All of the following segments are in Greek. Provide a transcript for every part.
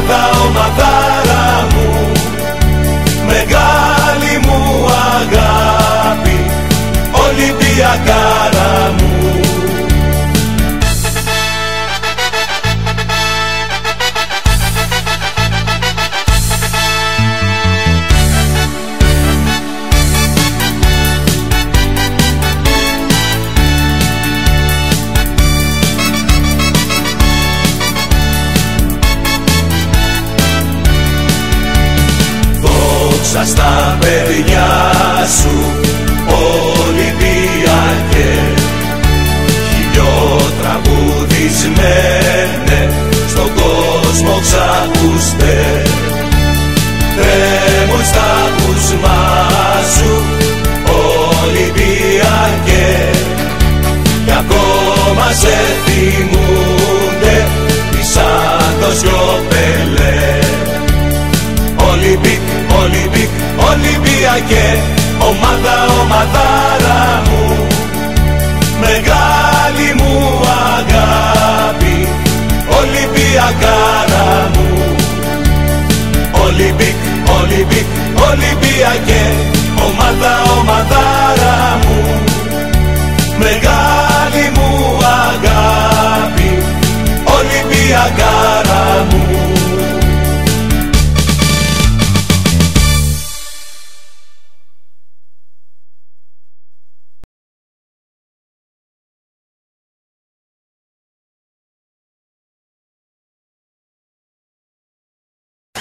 ομάδα, ομαδάρα μου, μεγάλη μου αγάπη, Ολυμπιακάρα μου. Δόξα στα παιδιά σου, Ολυμπιακέ, χιλιοτραγουδισμένε, στον κόσμο ξακούστε. Τρέμουν στα κουσμά σου, Ολυμπιακέ, κι ακόμα σε θυμούνται οι Σάντος κι ο Πελέ. Ολυμπιακέ, ομάδα, ομαδάρα μου, μεγάλη μου αγάπη, Ολυμπιακάρα μου. Ολυμπιακέ, ομάδα, ομαδάρα μου, μεγάλη μου αγάπη, Ολυμπιακάρα μου.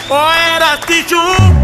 Ο αέρας της σου